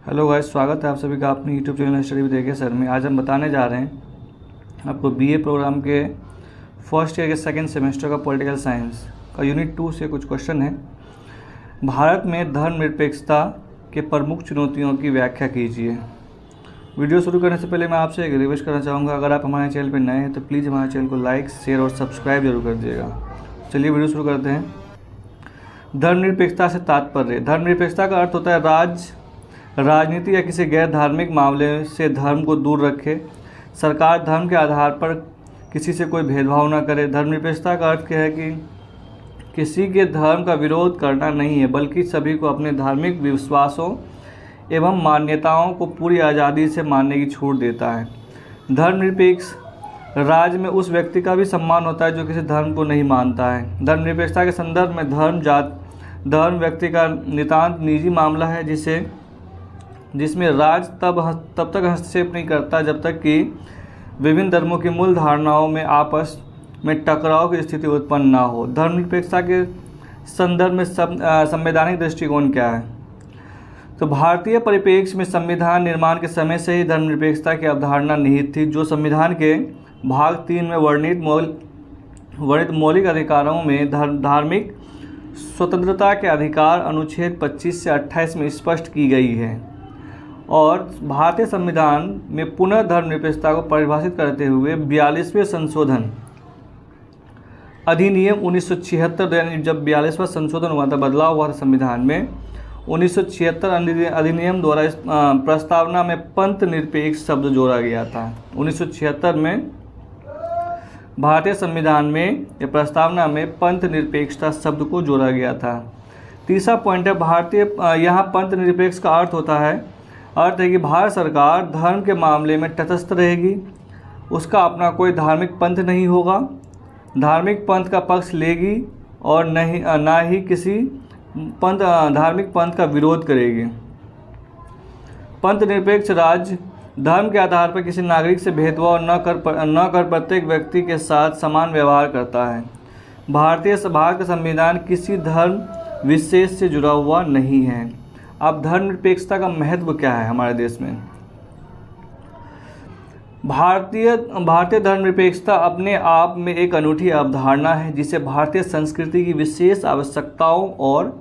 Hello guys, स्वागत है आप सभी का अपनी YouTube channel study with AK sir में। आज हम बताने जा रहे हैं आपको BA प्रोग्राम के फर्स्ट ईयर के सेकंड सेमेस्टर का पॉलिटिकल साइंस का यूनिट 2 से कुछ क्वेश्चन है। भारत में धर्मनिरपेक्षता के प्रमुख चुनौतियों की व्याख्या कीजिए। वीडियो शुरू करने से पहले मैं आपसे एक रिक्वेस्ट करना चाहूँगा, अगर आप हमारे चैनल पर नए हैं तो प्लीज़ हमारे चैनल को लाइक, शेयर और सब्सक्राइब जरूर कर दीजिएगा। चलिए वीडियो शुरू करते हैं। धर्मनिरपेक्षता से तात्पर्य। धर्मनिरपेक्षता का अर्थ होता है राजनीति या किसी गैर धार्मिक मामले से धर्म को दूर रखे। सरकार धर्म के आधार पर किसी से कोई भेदभाव न करे। धर्मनिरपेक्षता का अर्थ क्या है कि किसी के धर्म का विरोध करना नहीं है, बल्कि सभी को अपने धार्मिक विश्वासों एवं मान्यताओं को पूरी आज़ादी से मानने की छूट देता है। धर्मनिरपेक्ष राज्य में उस व्यक्ति का भी सम्मान होता है जो किसी धर्म को नहीं मानता है। धर्मनिरपेक्षता के संदर्भ में धर्म व्यक्ति का नितांत निजी मामला है, जिसमें राज्य तब तक हस्तक्षेप नहीं करता जब तक कि विभिन्न धर्मों की मूल धारणाओं में आपस में टकराव की स्थिति उत्पन्न ना हो। धर्मनिरपेक्षता के संदर्भ में संवैधानिक दृष्टिकोण क्या है? तो भारतीय परिप्रेक्ष्य में संविधान निर्माण के समय से ही धर्मनिरपेक्षता की अवधारणा निहित थी, जो संविधान के भाग 3 में वर्णित मौलिक अधिकारों में धार्मिक स्वतंत्रता के अधिकार अनुच्छेद 25 से 28 में स्पष्ट की गई है। और भारतीय संविधान में पुनः धर्मनिरपेक्षता को परिभाषित करते हुए 42वें संशोधन अधिनियम 1976, यानी जब 42वां संशोधन हुआ था, बदलाव हुआ था संविधान में, 1976 अधिनियम द्वारा इस प्रस्तावना में पंथ निरपेक्ष शब्द जोड़ा गया था। 1976 में भारतीय संविधान में या प्रस्तावना में पंथ निरपेक्षता शब्द को जोड़ा गया था। तीसरा पॉइंट है यहाँ पंथ निरपेक्ष का अर्थ है कि भारत सरकार धर्म के मामले में तटस्थ रहेगी। उसका अपना कोई धार्मिक पंथ नहीं होगा, धार्मिक पंथ का पक्ष लेगी और ना ही किसी धार्मिक पंथ का विरोध करेगी। पंथ निरपेक्ष राज्य धर्म के आधार पर किसी नागरिक से भेदभाव न कर प्रत्येक व्यक्ति के साथ समान व्यवहार करता है। भारत का संविधान किसी धर्म विशेष से जुड़ा हुआ नहीं है। अब धर्मनिरपेक्षता का महत्व क्या है हमारे देश में? भारतीय धर्मनिरपेक्षता अपने आप में एक अनूठी अवधारणा है, जिसे भारतीय संस्कृति की विशेष आवश्यकताओं और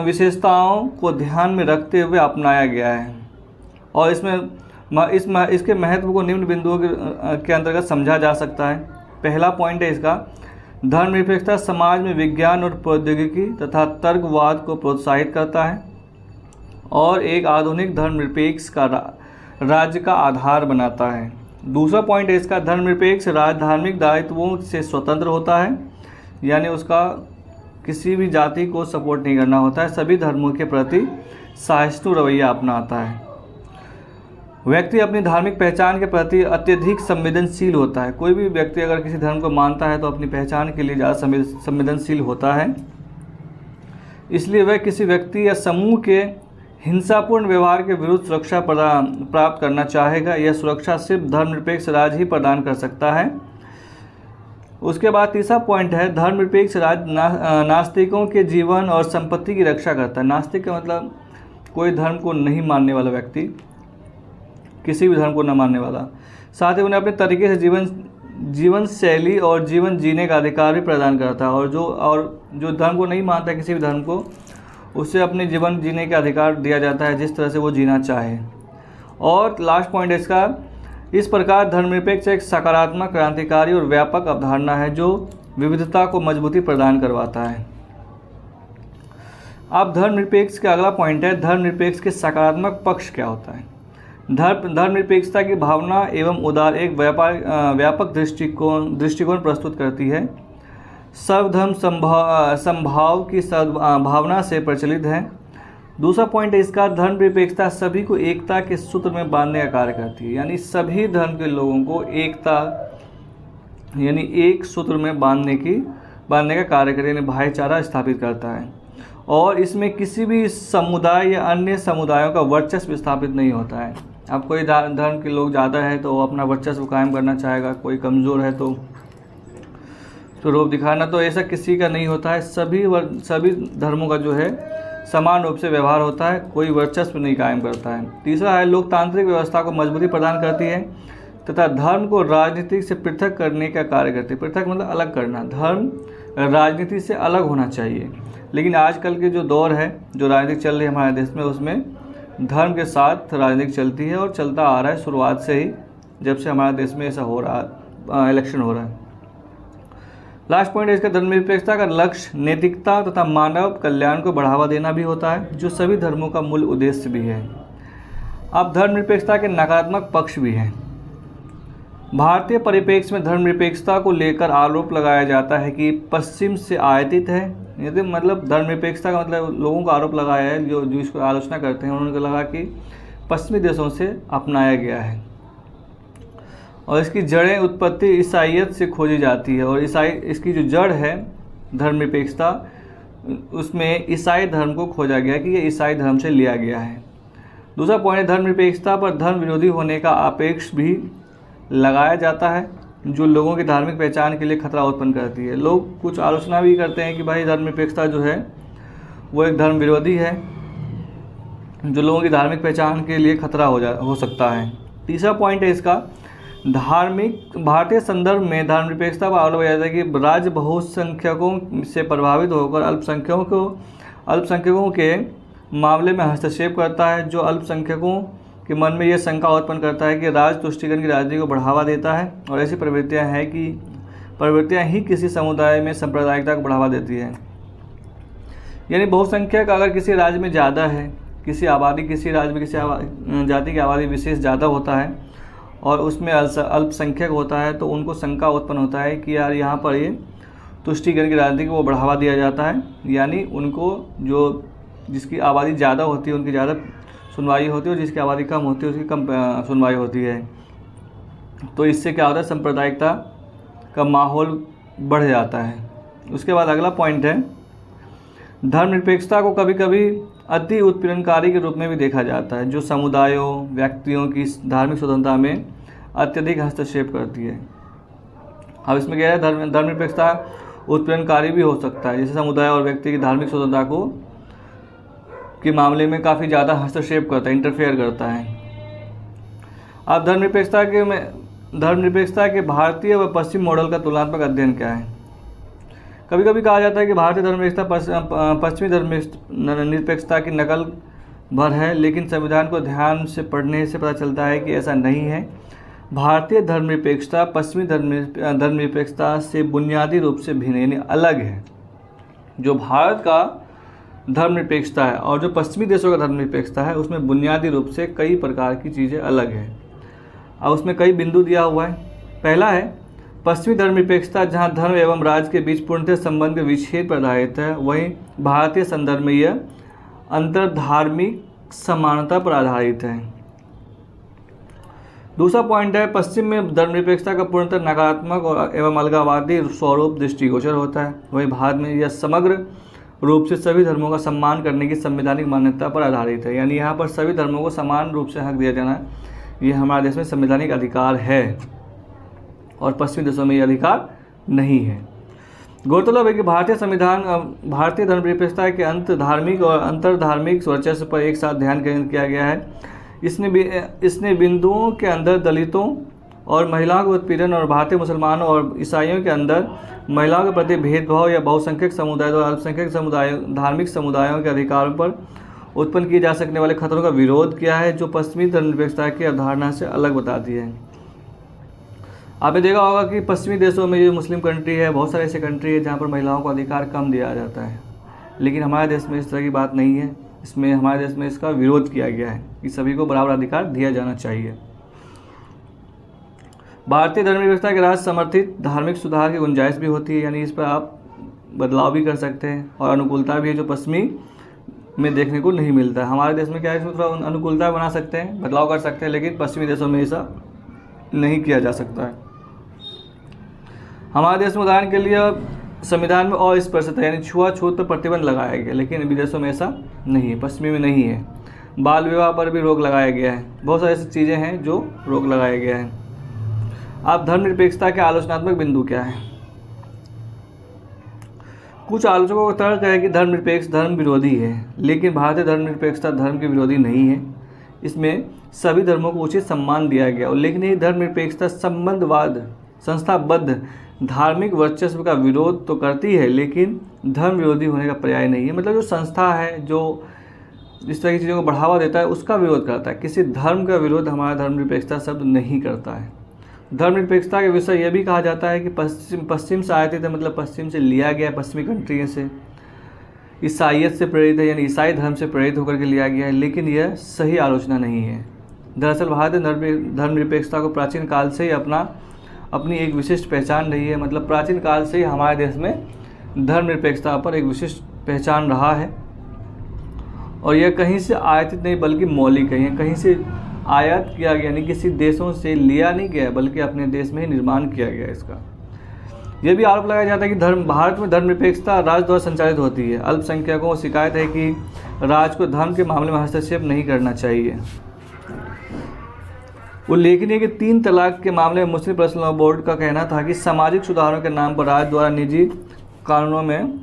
विशेषताओं को ध्यान में रखते हुए अपनाया गया है। और इसके महत्व को निम्न बिंदुओं के अंतर्गत समझा जा सकता है। पहला पॉइंट है इसका, धर्मनिरपेक्षता समाज में विज्ञान और प्रौद्योगिकी तथा तर्कवाद को प्रोत्साहित करता है और एक आधुनिक धर्मनिरपेक्ष का राज्य का आधार बनाता है। दूसरा पॉइंट है इसका, धर्मनिरपेक्ष राज्य धार्मिक दायित्वों से स्वतंत्र होता है, यानी उसका किसी भी जाति को सपोर्ट नहीं करना होता है, सभी धर्मों के प्रति सहिष्णु रवैया अपनाता है। व्यक्ति अपनी धार्मिक पहचान के प्रति अत्यधिक संवेदनशील होता है। कोई भी व्यक्ति अगर किसी धर्म को मानता है तो अपनी पहचान के लिए ज़्यादा संवेदनशील होता है, इसलिए वह किसी व्यक्ति या समूह के हिंसापूर्ण व्यवहार के विरुद्ध सुरक्षा प्राप्त करना चाहेगा। यह सुरक्षा सिर्फ धर्मनिरपेक्ष राज्य ही प्रदान कर सकता है। उसके बाद तीसरा पॉइंट है, धर्मनिरपेक्ष राज्य नास्तिकों के जीवन और संपत्ति की रक्षा करता है। नास्तिक का मतलब कोई धर्म को नहीं मानने वाला व्यक्ति, किसी भी धर्म को न मानने वाला। साथ ही उन्हें अपने तरीके से जीवन शैली और जीवन जीने का अधिकार भी प्रदान करता है। और जो धर्म को नहीं मानता है, किसी भी धर्म को, उसे अपने जीवन जीने का अधिकार दिया जाता है जिस तरह से वो जीना चाहे। और लास्ट पॉइंट है इसका, इस प्रकार धर्मनिरपेक्ष एक सकारात्मक, क्रांतिकारी और व्यापक अवधारणा है जो विविधता को मजबूती प्रदान करवाता है। अब धर्मनिरपेक्ष का अगला पॉइंट है, धर्मनिरपेक्ष के सकारात्मक पक्ष क्या होता है? धर्मनिरपेक्षता की भावना एवं उदार एक व्यापक दृष्टिकोण प्रस्तुत करती है। सर्वधर्म समभाव की भावना से प्रचलित है। दूसरा पॉइंट है इसका, धर्मनिरपेक्षता सभी को एकता के सूत्र में बांधने का कार्य करती है, यानी सभी धर्म के लोगों को यानी एक सूत्र में बांधने का कार्य करती है, यानी भाईचारा स्थापित करता है। और इसमें किसी भी समुदाय या अन्य समुदायों का वर्चस्व स्थापित नहीं होता है। अब कोई धर्म के लोग ज़्यादा है तो वो अपना वर्चस्व कायम करना चाहेगा, कोई कमज़ोर है तो रोब दिखाना, तो ऐसा किसी का नहीं होता है। सभी धर्मों का जो है समान रूप से व्यवहार होता है, कोई वर्चस्व नहीं कायम करता है। तीसरा है लोकतांत्रिक व्यवस्था को मजबूती प्रदान करती है तथा धर्म को राजनीति से पृथक करने का कार्य करती है। पृथक मतलब अलग करना, धर्म राजनीति से अलग होना चाहिए। लेकिन आजकल के जो दौर है, जो राजनीति चल रही है हमारे देश में, उसमें धर्म के साथ राजनीति चलती है और चलता आ रहा है शुरुआत से ही, जब से हमारे देश में ऐसा हो रहा, इलेक्शन हो रहा है। लास्ट पॉइंट है इसका, धर्मनिरपेक्षता का लक्ष्य नैतिकता तथा मानव कल्याण को बढ़ावा देना भी होता है, जो सभी धर्मों का मूल उद्देश्य भी है। अब धर्मनिरपेक्षता के नकारात्मक पक्ष भी हैं। भारतीय परिप्रेक्ष्य में धर्मनिरपेक्षता को लेकर आरोप लगाया जाता है कि पश्चिम से आयातित है। यदि मतलब धर्मनिरपेक्षता का मतलब लोगों का आरोप लगाया है, जो इसको आलोचना करते हैं, उन्होंने लगा कि पश्चिमी देशों से अपनाया गया है और इसकी जड़ें उत्पत्ति ईसाइयत से खोजी जाती है। और इसकी जो जड़ है धर्मनिरपेक्षता, उसमें ईसाई धर्म को खोजा गया कि ये ईसाई धर्म से लिया गया है। दूसरा पॉइंट है धर्मनिरपेक्षता पर धर्म विरोधी होने का आपेक्ष भी लगाया जाता है, जो लोगों की धार्मिक पहचान के लिए खतरा उत्पन्न करती है। लोग कुछ आलोचना भी करते हैं कि भाई धर्मनिरपेक्षता जो है वो एक धर्म विरोधी है, जो लोगों की धार्मिक पहचान के लिए खतरा हो सकता है। तीसरा पॉइंट है इसका, भारतीय संदर्भ में धर्मनिरपेक्षता पर आरोप लगाया जाता है कि राज्य बहुसंख्यकों से प्रभावित होकर अल्पसंख्यकों के मामले में हस्तक्षेप करता है, जो अल्पसंख्यकों के मन में यह शंका उत्पन्न करता है कि राज तुष्टिकरण की राजनीति को बढ़ावा देता है और ऐसी प्रवृत्तियां ही किसी समुदाय में सांप्रदायिकता को बढ़ावा देती है। यानी बहुसंख्यक अगर किसी राज्य में ज़्यादा है, किसी राज्य में किसी जाति की आबादी विशेष ज़्यादा होता है और उसमें अल्पसंख्यक होता है, तो उनको शंका उत्पन्न होता है कि यार यहाँ पर ये तुष्टिकरण की राजनीति को बढ़ावा दिया जाता है, यानी उनको जिसकी आबादी ज़्यादा होती है उनकी ज़्यादा सुनवाई होती है और जिसकी आबादी कम होती है उसकी कम सुनवाई होती है। तो इससे क्या होता है, सांप्रदायिकता का माहौल बढ़ जाता है। उसके बाद अगला पॉइंट है, धर्मनिरपेक्षता को कभी कभी अति उत्पीड़नकारी के रूप में भी देखा जाता है, जो समुदायों व्यक्तियों की धार्मिक स्वतंत्रता में अत्यधिक हस्तक्षेप करती है। अब इसमें क्या है, धर्मनिरपेक्षता उत्पीड़नकारी भी हो सकता है, जैसे समुदाय और व्यक्ति की धार्मिक स्वतंत्रता के मामले में काफ़ी ज़्यादा हस्तक्षेप करता है, इंटरफेयर करता है। अब धर्मनिरपेक्षता के भारतीय व पश्चिम मॉडल का तुलनात्मक अध्ययन क्या है। कभी कभी कहा जाता है कि भारतीय धर्मनिरपेक्षता पश्चिमी धर्मनिरपेक्षता की नकल भर है, लेकिन संविधान को ध्यान से पढ़ने से पता चलता है कि ऐसा नहीं है। भारतीय धर्मनिरपेक्षता पश्चिमी धर्मनिरपेक्षता से बुनियादी रूप से भिन्न यानी अलग है। जो भारत का धर्मनिरपेक्षता है और जो पश्चिमी देशों का धर्मनिरपेक्षता है, उसमें बुनियादी रूप से कई प्रकार की चीज़ें अलग हैं। और उसमें कई बिंदु दिया हुआ है। पहला है पश्चिमी धर्मनिरपेक्षता, जहां धर्म एवं राज्य के बीच पूर्णतः संबंध के विच्छेद पर आधारित है। वहीं भारतीय संदर्भ में यह अंतर्धार्मिक समानता पर आधारित है। दूसरा पॉइंट है, पश्चिम में धर्मनिरपेक्षता का पूर्णतः नकारात्मक और एवं अलगाववादी स्वरूप दृष्टिगोचर होता है। वहीं भारत में यह समग्र रूप से सभी धर्मों का सम्मान करने की संवैधानिक मान्यता पर आधारित है। यानी यहाँ पर सभी धर्मों को समान रूप से हक दिया जाना, ये हमारे देश में संवैधानिक अधिकार है और पश्चिमी देशों में ये अधिकार नहीं है। गौरतलब है कि भारतीय संविधान भारतीय धर्मनिरपेक्षता के अंतर्धार्मिक और अंतर्धार्मिक वर्चस्व पर एक साथ ध्यान केंद्रित किया गया है। इसने बिंदुओं के अंदर दलितों और महिलाओं के उत्पीड़न और भारतीय मुसलमानों और ईसाइयों के अंदर महिलाओं के प्रति भेदभाव या बहुसंख्यक समुदाय और अल्पसंख्यक धार्मिक समुदायों के अधिकारों पर उत्पन्न किए जा सकने वाले खतरों का विरोध किया है, जो पश्चिमी धर्मनिरपेक्षता की अवधारणा से अलग बताती है। आपने देखा होगा कि पश्चिमी देशों में जो मुस्लिम कंट्री है, बहुत सारे ऐसे कंट्री है जहाँ पर महिलाओं को अधिकार कम दिया जाता है, लेकिन हमारे देश में इस तरह की बात नहीं है। हमारे देश में इसका विरोध किया गया है कि सभी को बराबर अधिकार दिया जाना चाहिए। भारतीय धर्मनिरपेक्षता के राष्ट्र समर्थित धार्मिक सुधार की गुंजाइश भी होती है, यानी इस पर आप बदलाव भी कर सकते हैं और अनुकूलता भी है, जो पश्चिमी में देखने को नहीं मिलता है। हमारे देश में क्या है, इसमें थोड़ा अनुकूलता बना सकते हैं, बदलाव कर सकते हैं, लेकिन पश्चिमी देशों में ऐसा नहीं किया जा सकता है। हमारे देश में उदाहरण के लिए संविधान में अस्पृश्यता यानी छुआछूत पर प्रतिबंध लगाया गया, लेकिन विदेशों में ऐसा नहीं है, पश्चिमी में नहीं है। बाल विवाह पर भी रोक लगाया गया है। बहुत सारी ऐसी चीज़ें हैं जो रोक लगाया गया है। अब धर्मनिरपेक्षता के आलोचनात्मक बिंदु क्या है। कुछ आलोचकों का तर्क है कि धर्मनिरपेक्ष धर्म विरोधी है, लेकिन भारतीय धर्मनिरपेक्षता धर्म के विरोधी नहीं है। इसमें सभी धर्मों को उचित सम्मान दिया गया, लेकिन ये धर्मनिरपेक्षता संबंधवाद संस्थाबद्ध धार्मिक वर्चस्व का विरोध तो करती है, लेकिन धर्म विरोधी होने का पर्याय नहीं है। मतलब जो संस्था है जो इस तरह की चीज़ों को बढ़ावा देता है उसका विरोध करता है, किसी धर्म का विरोध हमारा धर्मनिरपेक्षता शब्द नहीं करता है। धर्मनिरपेक्षता के विषय यह भी कहा जाता है कि पश्चिम से आए थे, मतलब पश्चिम से लिया गया है, पश्चिमी कंट्री से, ईसाइयत से प्रेरित है, यानी ईसाई धर्म से प्रेरित होकर के लिया गया है, लेकिन यह सही आलोचना नहीं है। दरअसल भारतीय धर्मनिरपेक्षता को प्राचीन काल से ही अपनी एक विशिष्ट पहचान रही है। मतलब प्राचीन काल से ही हमारे देश में धर्मनिरपेक्षता पर एक विशिष्ट पहचान रहा है, और यह कहीं से आयातित नहीं बल्कि मौलिक है। यह कहीं से आयात किया गया, यानी किसी देशों से लिया नहीं गया, बल्कि अपने देश में ही निर्माण किया गया इसका। यह भी आरोप लगाया जाता है कि भारत में धर्मनिरपेक्षता राज्य द्वारा संचालित होती है। अल्पसंख्यकों को शिकायत है कि राज्य को धर्म के मामले में हस्तक्षेप नहीं करना चाहिए। उल्लेखनीय कि 3 तलाक के मामले में मुस्लिम पर्सनल लॉ बोर्ड का कहना था कि सामाजिक सुधारों के नाम पर राज्य द्वारा निजी कानूनों में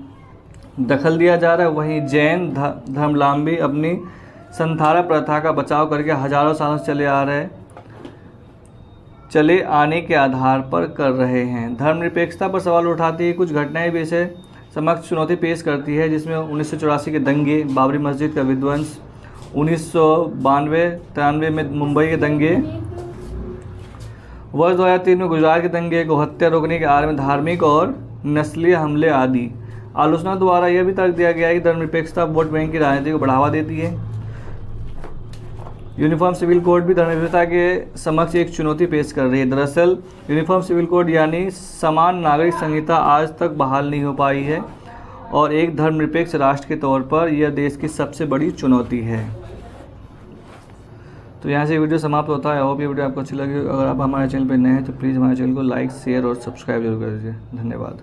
दखल दिया जा रहा है। वहीं जैन धर्मावलंबी अपनी संथारा प्रथा का बचाव करके हजारों सालों से चले आने के आधार पर कर रहे हैं। धर्मनिरपेक्षता पर सवाल उठाती है कुछ घटनाएं भी इसे समक्ष चुनौती पेश करती है, जिसमें 1984 के दंगे, बाबरी मस्जिद का विध्वंस, 1992-93 में मुंबई के दंगे, वर्ष 2003 में गुजरात के दंगे को हत्या रोकने के आड़ में धार्मिक और नस्लीय हमले आदि। आलोचना द्वारा यह भी तर्क दिया गया है कि धर्मनिरपेक्षता वोट बैंक की राजनीति को बढ़ावा देती है। यूनिफॉर्म सिविल कोड भी धर्मनिरपेक्षता के समक्ष एक चुनौती पेश कर रही है। दरअसल यूनिफॉर्म सिविल कोड यानी समान नागरिक संहिता आज तक बहाल नहीं हो पाई है, और एक धर्मनिरपेक्ष राष्ट्र के तौर पर यह देश की सबसे बड़ी चुनौती है। तो यहाँ से वीडियो समाप्त होता है। होप ये वीडियो आपको अच्छी लगी। अगर आप हमारे चैनल पर नए हैं तो प्लीज़ हमारे चैनल को लाइक, शेयर और सब्सक्राइब जरूर कर दीजिए। धन्यवाद।